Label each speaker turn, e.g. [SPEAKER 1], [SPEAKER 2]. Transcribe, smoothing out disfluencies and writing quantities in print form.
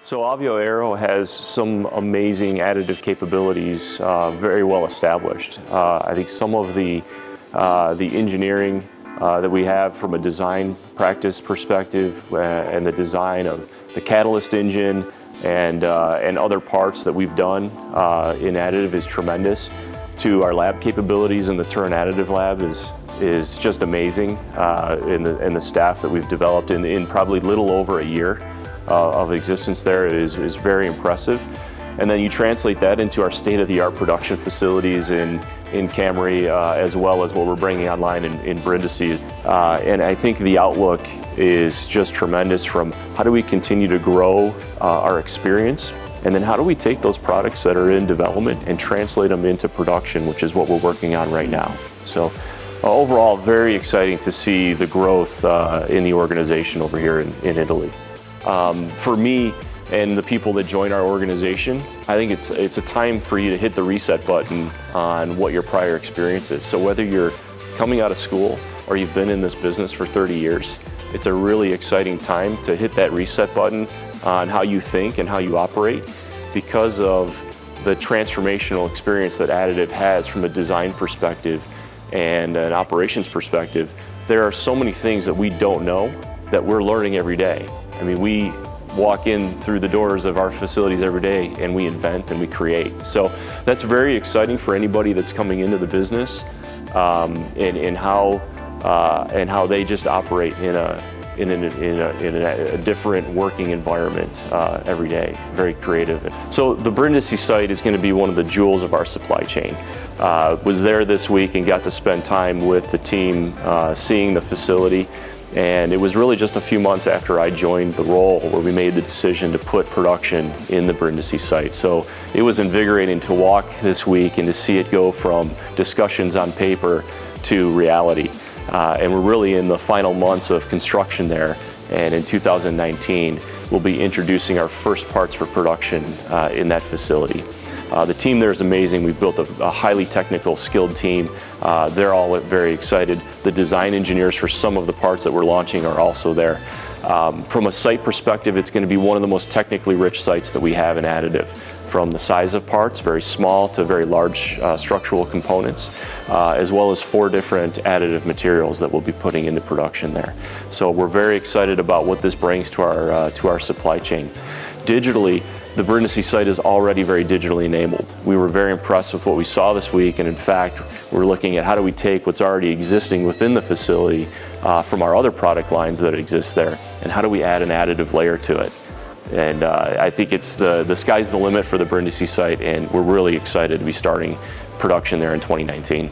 [SPEAKER 1] So Avio Aero has some amazing additive capabilities, very well established. I think some of the engineering that we have from a design practice perspective and the design of the catalyst engine and other parts that we've done in additive is tremendous. To our lab capabilities in the Turn Additive Lab is just amazing, and the staff that we've developed in probably little over a year of existence there is very impressive. And then you translate that into our state-of-the-art production facilities in Camry, as well as what we're bringing online in Brindisi. And I think the outlook is just tremendous from how do we continue to grow our experience, and then how do we take those products that are in development and translate them into production, which is what we're working on right now. So overall, very exciting to see the growth in the organization over here in Italy. For me and the people that join our organization, I think it's a time for you to hit the reset button on what your prior experience is. So whether you're coming out of school or you've been in this business for 30 years, it's a really exciting time to hit that reset button on how you think and how you operate, because of the transformational experience that additive has from a design perspective and an operations perspective. There are so many things that we don't know that we're learning every day. I mean, we walk in through the doors of our facilities every day and we invent and we create. So that's very exciting for anybody that's coming into the business, and how they just operate in a different working environment every day. Very creative. So the Brindisi site is going to be one of the jewels of our supply chain. Was there this week and got to spend time with the team, seeing the facility. And it was really just a few months after I joined the role where we made the decision to put production in the Brindisi site. So it was invigorating to walk this week and to see it go from discussions on paper to reality. And we're really in the final months of construction there. And in 2019, we'll be introducing our first parts for production in that facility. The team there is amazing. We've built a highly technical, skilled team. They're all very excited. The design engineers for some of the parts that we're launching are also there. From a site perspective, it's going to be one of the most technically rich sites that we have in additive. From the size of parts, very small to very large structural components, as well as 4 different additive materials that we'll be putting into production there. So we're very excited about what this brings to our supply chain. Digitally, the Brindisi site is already very digitally enabled. We were very impressed with what we saw this week, and in fact, we're looking at how do we take what's already existing within the facility from our other product lines that exist there, and how do we add an additive layer to it. And I think it's the sky's the limit for the Brindisi site, and we're really excited to be starting production there in 2019.